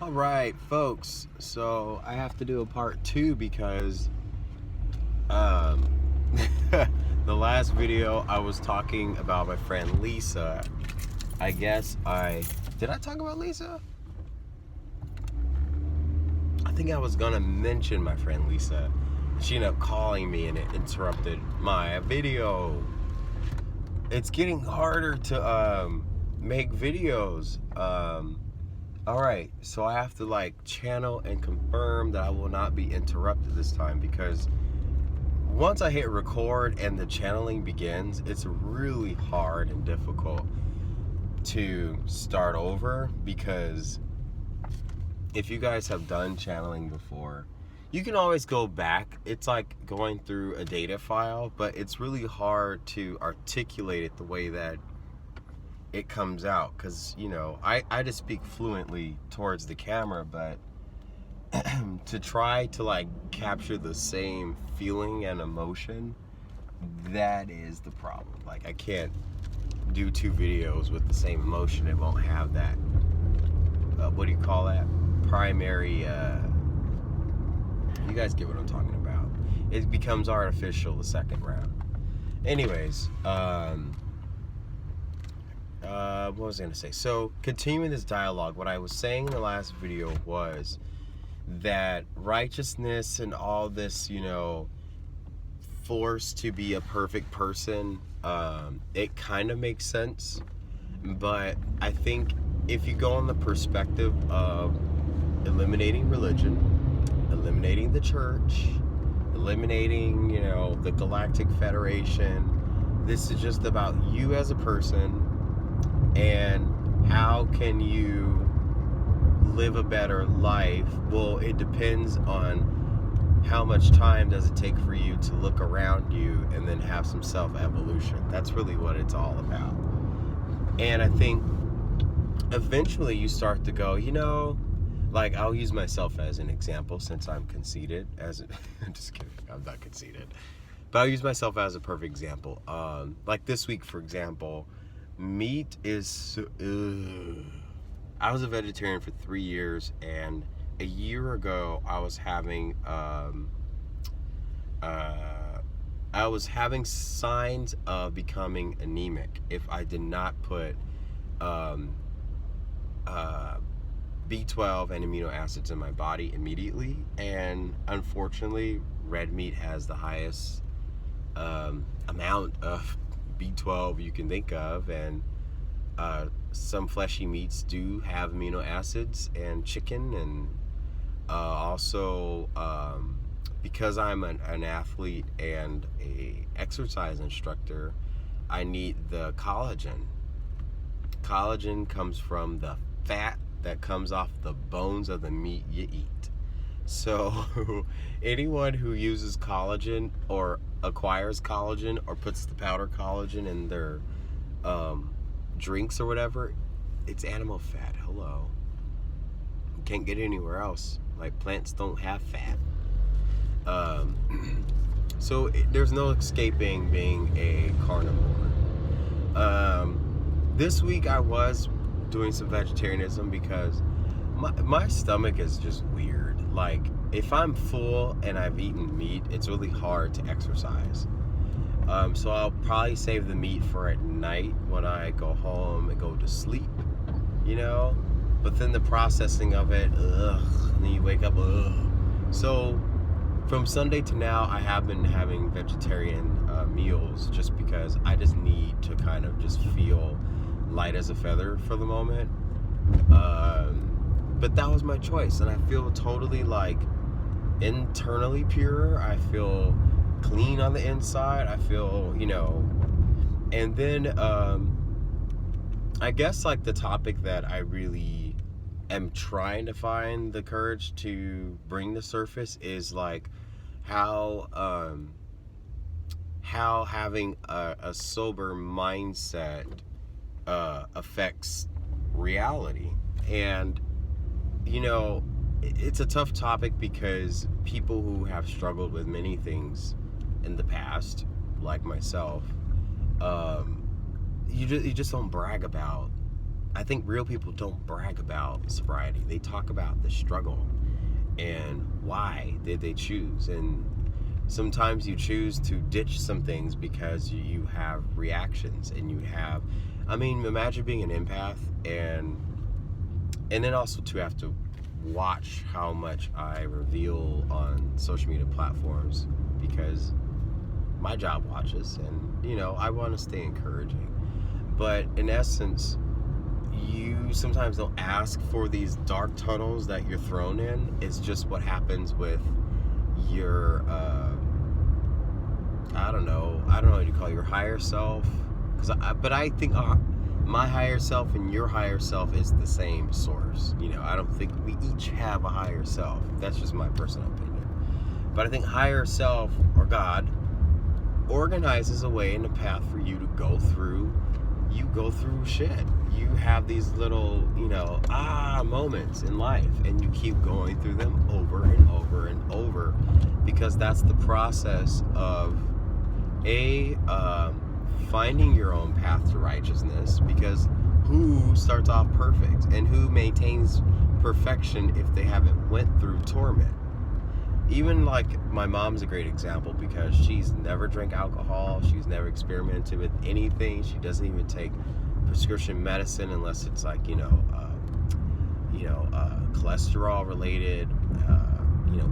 Alright, folks, so I have to do a part 2 because the last video I was talking about my friend Lisa. Did I talk about Lisa? I think I was gonna mention my friend Lisa. She ended up calling me and it interrupted my video. It's getting harder to make videos. Alright, so I have to channel and confirm that I will not be interrupted this time, because once I hit record and the channeling begins, it's really hard and difficult to start over, because if you guys have done channeling before, you can always go back. It's like going through a data file, but it's really hard to articulate it the way that it comes out, because I just speak fluently towards the camera, but to try to capture the same feeling and emotion, that is the problem. I can't do 2 videos with the same emotion. It won't have that what do you call that, primary you guys get what I'm talking about. It becomes artificial the second round. Anyways, what was I going to say? So, continuing this dialogue, what I was saying in the last video was that righteousness and all this, force to be a perfect person, it kind of makes sense. But I think if you go on the perspective of eliminating religion, eliminating the church, eliminating, the Galactic Federation, this is just about you as a person. And how can you live a better life? Well, it depends on how much time does it take for you to look around you and then have some self-evolution. That's really what it's all about. And I think eventually you start to go, I'll use myself as an example, since I'm conceited. I'm just kidding, I'm not conceited. But I'll use myself as a perfect example. Like this week, for example, meat is I was a vegetarian for 3 years, and a year ago I was having signs of becoming anemic if I did not put B12 and amino acids in my body immediately. And unfortunately, red meat has the highest amount of B12 you can think of, and some fleshy meats do have amino acids, and chicken, and also because I'm an athlete and a exercise instructor, I need the collagen. Collagen comes from the fat that comes off the bones of the meat you eat. So anyone who uses collagen or acquires collagen or puts the powder collagen in their drinks or whatever, it's animal fat. Hello. You can't get it anywhere else. Plants don't have fat. So there's no escaping being a carnivore. This week I was doing some vegetarianism because my stomach is just weird. If I'm full and I've eaten meat, it's really hard to exercise. So I'll probably save the meat for at night when I go home and go to sleep, But then the processing of it, and then you wake up, So from Sunday to now, I have been having vegetarian meals just because I just need to kind of just feel light as a feather for the moment. But that was my choice, and I feel totally internally pure. I feel clean on the inside. I feel, and then I guess the topic that I really am trying to find the courage to bring to surface is how having a sober mindset affects reality. And it's a tough topic because people who have struggled with many things in the past, like myself, you just don't brag about I think real people don't brag about sobriety. They talk about the struggle and why did they choose. And sometimes you choose to ditch some things because you have reactions and you have, I mean, imagine being an empath and then also to have to watch how much I reveal on social media platforms, because my job watches, and you know, I want to stay encouraging. But in essence, you sometimes don't ask for these dark tunnels that you're thrown in. It's just what happens with your I don't know what you call your higher self, but I think my higher self and your higher self is the same source. You know, I don't think we each have a higher self. That's just my personal opinion. But I think higher self, or God, organizes a way and a path for you to go through. You go through shit. You have these little, you know, moments in life, and you keep going through them over and over and over, because that's the process of finding your own path to righteousness. Because who starts off perfect, and who maintains perfection if they haven't went through torment? Even like my mom's a great example, because she's never drank alcohol, she's never experimented with anything, she doesn't even take prescription medicine unless it's like cholesterol related,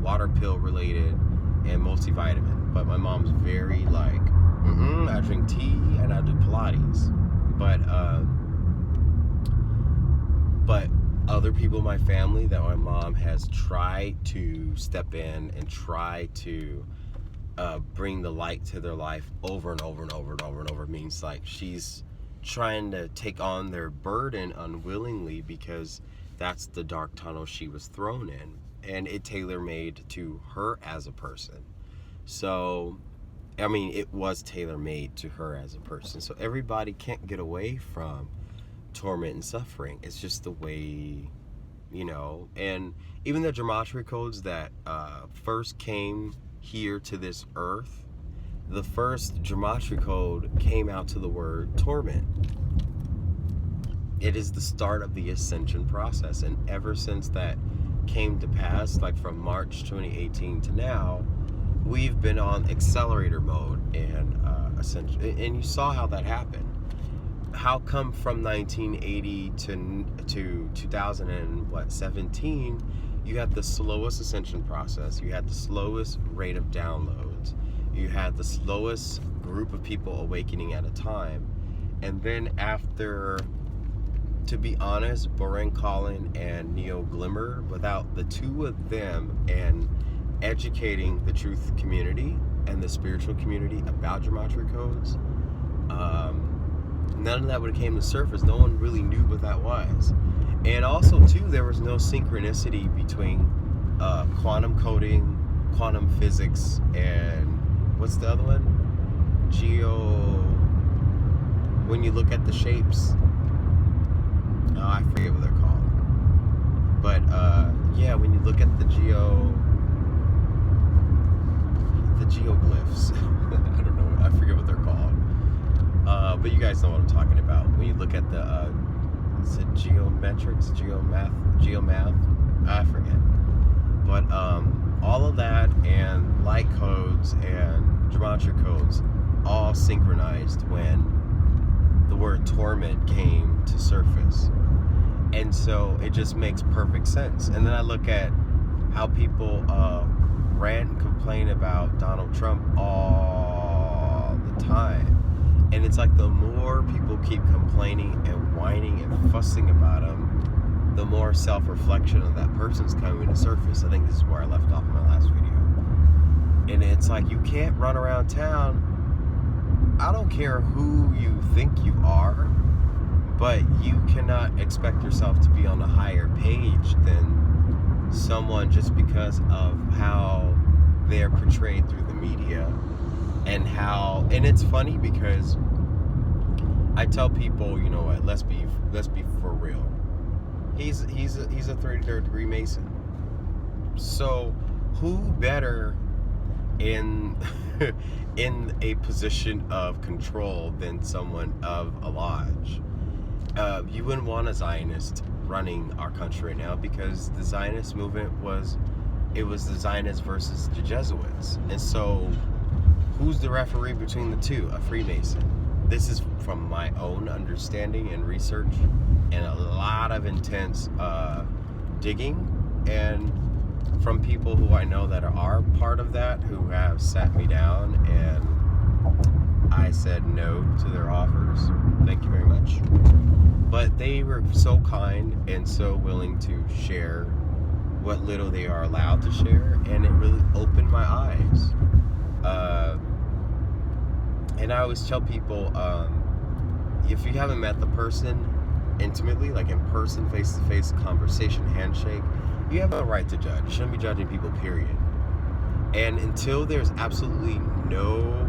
water pill related, and multivitamin. But my mom's very like, I drink tea and I do Pilates. But other people in my family that my mom has tried to step in and try to bring the light to their life over and over and over and over and over, means like she's trying to take on their burden unwillingly, because that's the dark tunnel she was thrown in, and it tailor-made to her as a person. So I mean, it was tailor-made to her as a person. So everybody can't get away from torment and suffering. It's just the way, you know. And even the gematria codes that first came here to this earth, the first gematria code came out to the word torment. It is the start of the ascension process, and ever since that came to pass, like from March 2018 to now, we've been on accelerator mode and ascension. And you saw how that happened. How come from 1980 to 2017, you had the slowest ascension process, you had the slowest rate of downloads, you had the slowest group of people awakening at a time, and then after, to be honest, Boren Collin and Neo Glimmer, without the two of them and educating the truth community and the spiritual community about gematria codes, none of that would have came to surface. No one really knew what that was. And also too, there was no synchronicity between quantum coding, quantum physics, and what's the other one? When you look at the shapes, I forget what they're called. But when you look at the geoglyphs, I don't know, I forget what they're called. But you guys know what I'm talking about. When you look at the, is it geometrics, geomath? I forget. But all of that, and light codes and gematria codes, all synchronized when the word torment came to surface. And so it just makes perfect sense. And then I look at how people rant and complain about Donald Trump all the time. And it's like the more people keep complaining and whining and fussing about him, the more self-reflection of that person's coming to surface. I think this is where I left off in my last video. And it's like, you can't run around town. I don't care who you think you are, but you cannot expect yourself to be on a higher page than someone just because of how they're portrayed through the media. And it's funny because I tell people, you know what, let's be for real. He's a 33rd degree Mason. So who better in a position of control than someone of a lodge? You wouldn't want a Zionist running our country right now, because the Zionist movement was the Zionists versus the Jesuits. And so who's the referee between the two? A Freemason. This is from my own understanding and research and a lot of intense digging, and from people who I know that are part of that, who have sat me down, and I said no to their offers. Thank you very much. But they were so kind and so willing to share what little they are allowed to share, and it really opened my eyes. And I always tell people, if you haven't met the person intimately, like in person, face-to-face conversation, handshake, you have no right to judge. You shouldn't be judging people, period. And until there's absolutely no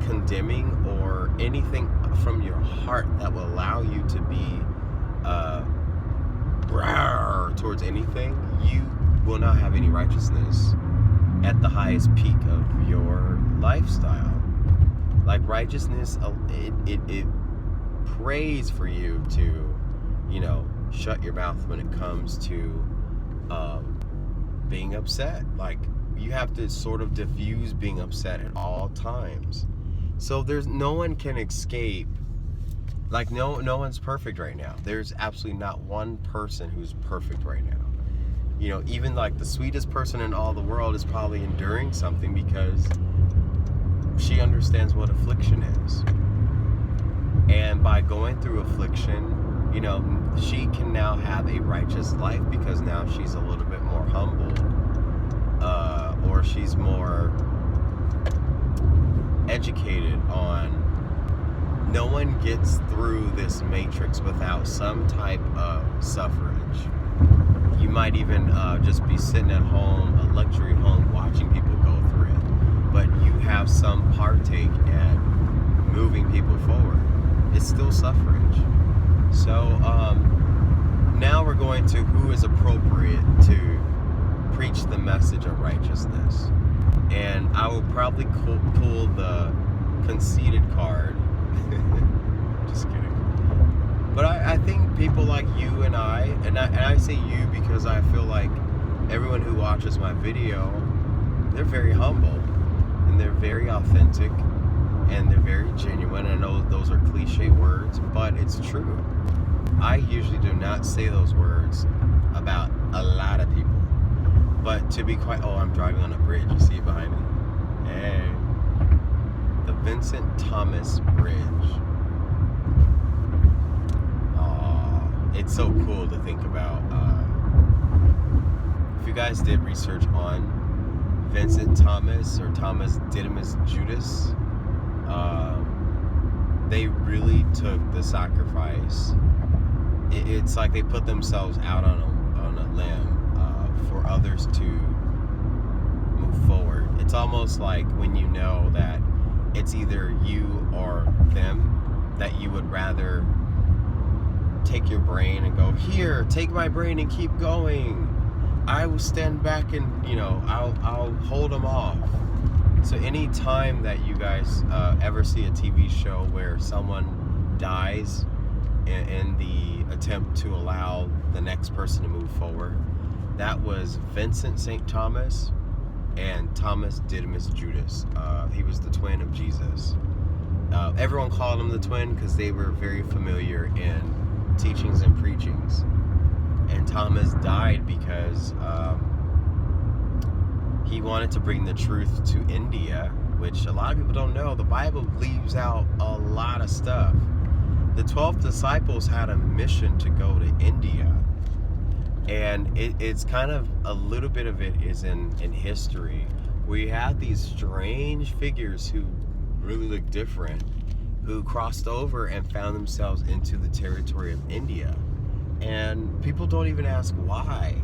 condemning or anything from your heart that will allow you to be towards anything, you will not have any righteousness at the highest peak of your lifestyle. Like, righteousness, it prays for you to, shut your mouth when it comes to being upset. Like, you have to sort of diffuse being upset at all times. So there's no one can escape. Like, no one's perfect right now. There's absolutely not one person who's perfect right now. Even like the sweetest person in all the world is probably enduring something, because she understands what affliction is. And by going through affliction, she can now have a righteous life, because now she's a little bit more humble, or she's more educated on. No one gets through this matrix without some type of suffrage. You might even just be sitting at home, a luxury home, watching people go through it, but you have some partake in moving people forward. It's still suffrage. So now we're going to who is appropriate to preach the message of righteousness. And I will probably pull the conceited card. Just kidding. But I think people like you and I say you because I feel like everyone who watches my video, they're very humble, and they're very authentic, and they're very genuine. I know those are cliche words, but it's true. I usually do not say those words about a lot of people. But to be quite, I'm driving on a bridge. You see it behind me? Hey. The Vincent Thomas Bridge. It's so cool to think about. If you guys did research on Vincent Thomas or Thomas Didymus Judas, they really took the sacrifice. It's like they put themselves out on a limb for others to move forward. It's almost like when you know that it's either you or them, that you would rather take your brain and go, here, take my brain and keep going. I will stand back and, I'll hold them off. So any time that you guys ever see a TV show where someone dies in the attempt to allow the next person to move forward, that was Vincent St. Thomas and Thomas Didymus Judas. He was the twin of Jesus. Everyone called him the twin because they were very familiar in teachings and preachings. And Thomas died because he wanted to bring the truth to India, which a lot of people don't know. The Bible leaves out a lot of stuff. The 12 disciples had a mission to go to India. And it's kind of, a little bit of it is in history. We have these strange figures who really look different, who crossed over and found themselves into the territory of India. And people don't even ask why.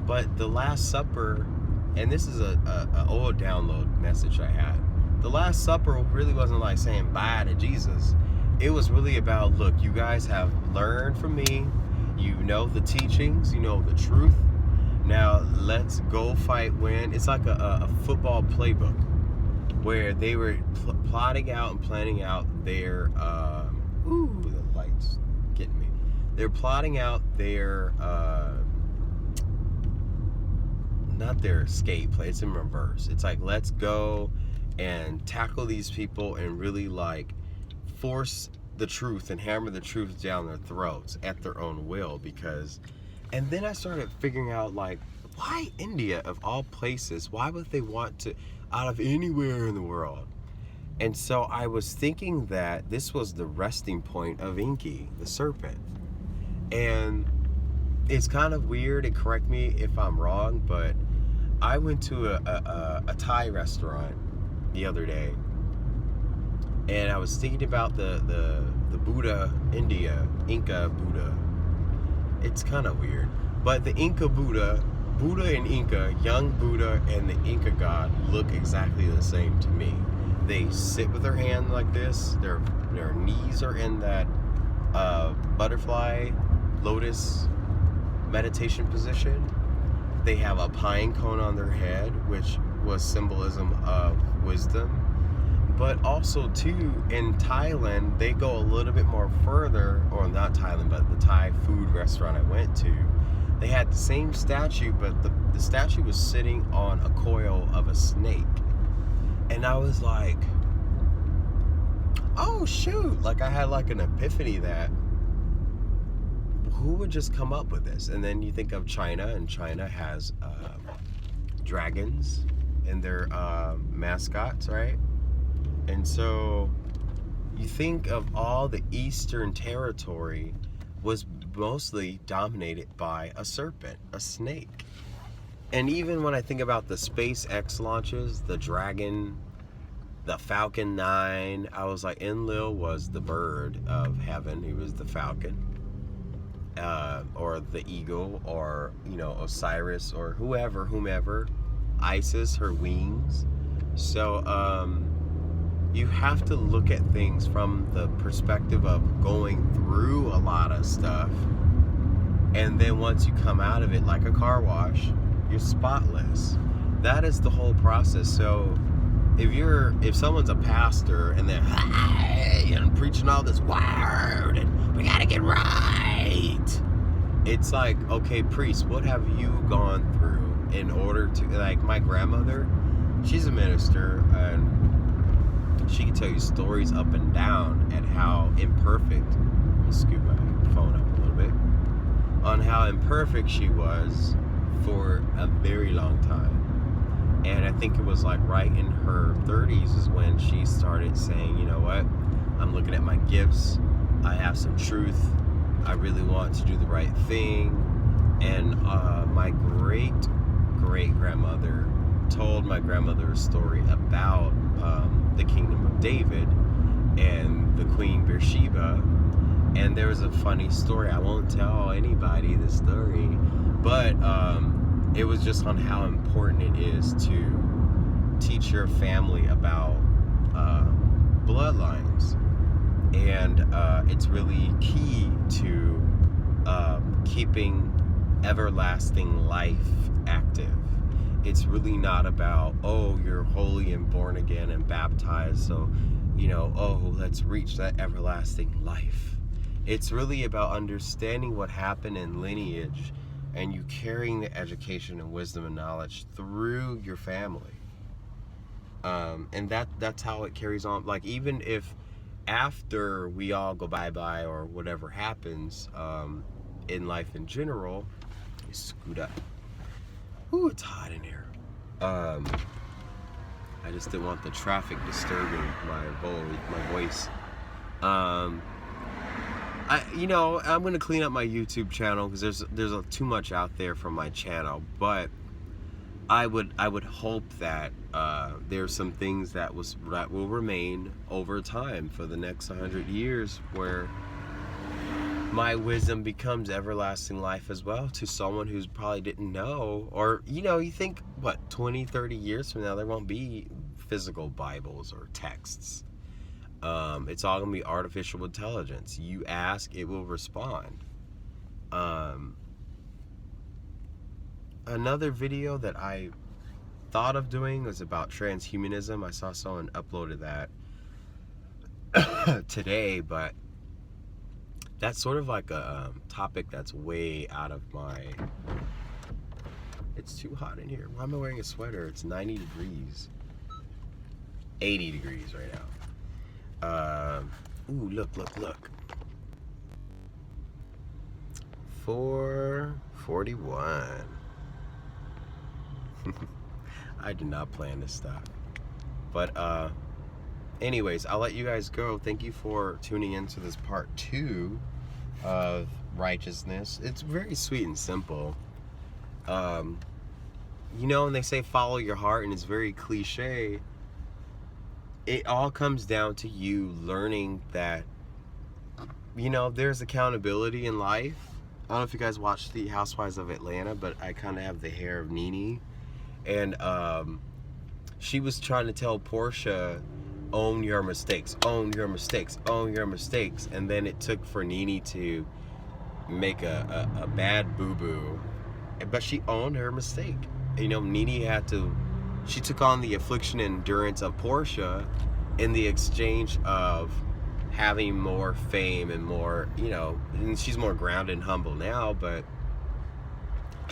But the Last Supper, and this is a old download message I had. The Last Supper really wasn't like saying bye to Jesus. It was really about, look, you guys have learned from me. You know the teachings, you know the truth. Now let's go fight, win. It's like a football playbook where they were plotting out and planning out their, the light's getting me. they're plotting out their not their escape play. It's in reverse. It's like, let's go and tackle these people and really like force the truth and hammer the truth down their throats at their own will. Because, and then I started figuring out, like, why India of all places? Why would they want to, out of anywhere in the world? And so I was thinking that this was the resting point of Inky, the serpent. And it's kind of weird, and correct me if I'm wrong, but I went to a Thai restaurant the other day, and I was thinking about the Buddha, Inca Buddha. It's kind of weird, but the Inca Buddha and Inca, young Buddha and the Inca god look exactly the same to me. They sit with their hand like this. Their knees are in that butterfly lotus meditation position. They have a pine cone on their head, which was symbolism of wisdom. But also too, in Thailand, they go a little bit more further, or not Thailand, but the Thai food restaurant I went to, they had the same statue, but the statue was sitting on a coil of a snake. And I was like, oh shoot, like I had like an epiphany that, who would just come up with this? And then you think of China, and China has dragons in their mascots, right? And so you think of all the Eastern territory was mostly dominated by a serpent, a snake. And even when I think about the SpaceX launches, the Dragon, the Falcon 9, I was like, Enlil was the bird of heaven. He was the falcon. Or the eagle, or, you know, Osiris, or whomever, Isis, her wings. So you have to look at things from the perspective of going through a lot of stuff, and then once you come out of it, like a car wash, you're spotless. That is the whole process. So if someone's a pastor and they're and preaching all this word and we gotta get right, it's like, okay, priest, what have you gone through in order to, like, my grandmother, she's a minister, and she can tell you stories up and down at how imperfect, let me scoot my phone up a little bit, on how imperfect she was for a very long time. And I think it was like right in her 30s is when she started saying, you know what, I'm looking at my gifts, I have some truth, I really want to do the right thing. And my great-great-grandmother told my grandmother a story about the kingdom of David and the Queen Bathsheba. And there was a funny story, I won't tell anybody the story, but it was just on how important it is to teach your family about bloodlines. And it's really key to keeping everlasting life active. It's really not about, oh, you're holy and born again and baptized, so, you know, oh, let's reach that everlasting life. It's really about understanding what happened in lineage, and you carrying the education and wisdom and knowledge through your family. And that's how it carries on. Like, even if after we all go bye-bye or whatever happens in life in general, you scoot up. Ooh, it's hot in here. I just didn't want the traffic disturbing my voice. I'm gonna clean up my YouTube channel because there's too much out there from my channel, but I would hope that there's some things that will remain over time for the next 100 years, where my wisdom becomes everlasting life as well to someone who's probably didn't know. Or, you think, what, 20, 30 years from now, there won't be physical Bibles or texts. It's all going to be artificial intelligence. You ask, it will respond. Another video that I thought of doing was about transhumanism. I saw someone uploaded that today, but that's sort of like a topic that's way out of my... It's too hot in here. Why am I wearing a sweater? It's 90 degrees. 80 degrees right now. Ooh, look. 4:41. I did not plan this stuff. But anyways, I'll let you guys go. Thank you for tuning into this part 2 of righteousness. It's very sweet and simple. You know, when they say follow your heart, and it's very cliche, it all comes down to you learning that, you know, there's accountability in life. I don't know if you guys watched The Housewives of Atlanta, but I kind of have the hair of Nene. And she was trying to tell Portia, own your mistakes, own your mistakes, own your mistakes. And then it took for Nene to make a bad boo-boo. But she owned her mistake. You know, Nene she took on the affliction and endurance of Portia in the exchange of having more fame and more, you know, and she's more grounded and humble now, but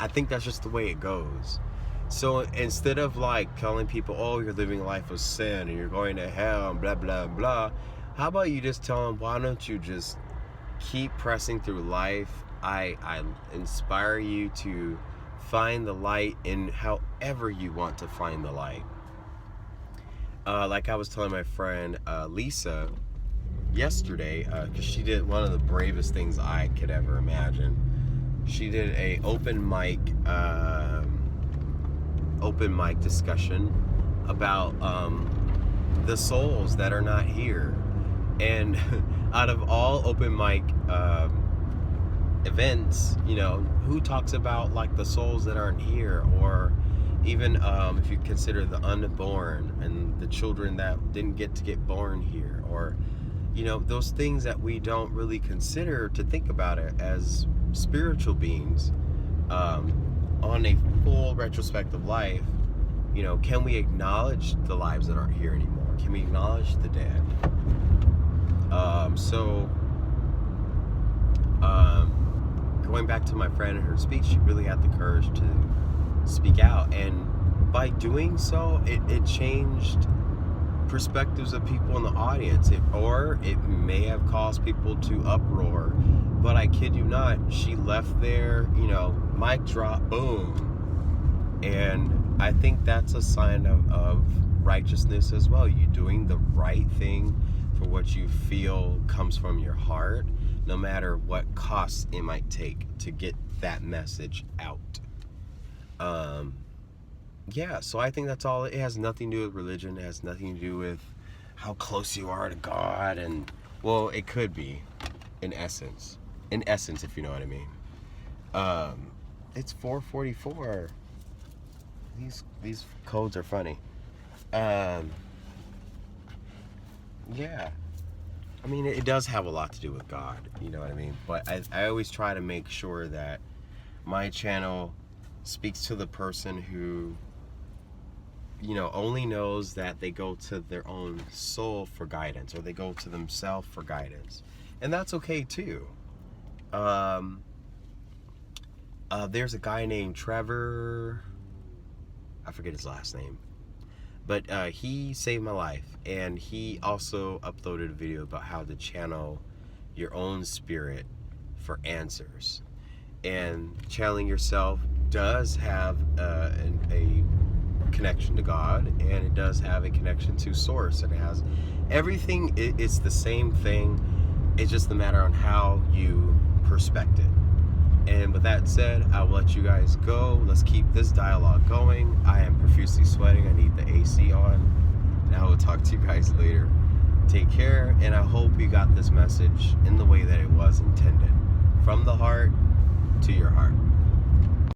I think that's just the way it goes. So instead of like telling people, oh, you're living a life of sin and you're going to hell and blah, blah, blah, how about you just tell them, why don't you just keep pressing through life? I inspire you to find the light in however you want to find the light. Like I was telling my friend Lisa yesterday, because she did one of the bravest things I could ever imagine. She did a open mic discussion about the souls that are not here. And out of all open mic events, you know, who talks about like the souls that aren't here, or even if you consider the unborn and the children that didn't get born here, or, you know, those things that we don't really consider to think about it as spiritual beings on a full retrospective life. You know, can we acknowledge the lives that aren't here anymore? Can we acknowledge the dead? Going back to my friend and her speech, she really had the courage to speak out, and by doing so, it changed perspectives of people in the audience, or it may have caused people to uproar, but I kid you not, she left there, you know, mic drop, boom. And I think that's a sign of righteousness as well. You doing the right thing for what you feel comes from your heart, no matter what costs it might take to get that message out. Yeah, so I think that's all. It has nothing to do with religion. It has nothing to do with how close you are to God. And, well, it could be, in essence. In essence, if you know what I mean. It's 4:44. These codes are funny. Yeah. I mean, it does have a lot to do with God, you know what I mean? But I always try to make sure that my channel speaks to the person who, you know, only knows that they go to their own soul for guidance, or they go to themselves for guidance. And that's okay too. There's a guy named Trevor, I forget his last name, but he saved my life, and he also uploaded a video about how to channel your own spirit for answers. And channeling yourself does have a connection to God, and it does have a connection to Source, and it has everything. It's the same thing. It's just a matter on how you perspect it. And with that said, I will let you guys go. Let's keep this dialogue going. I am profusely sweating. I need the AC on. And I will talk to you guys later. Take care, and I hope you got this message in the way that it was intended. From the heart to your heart.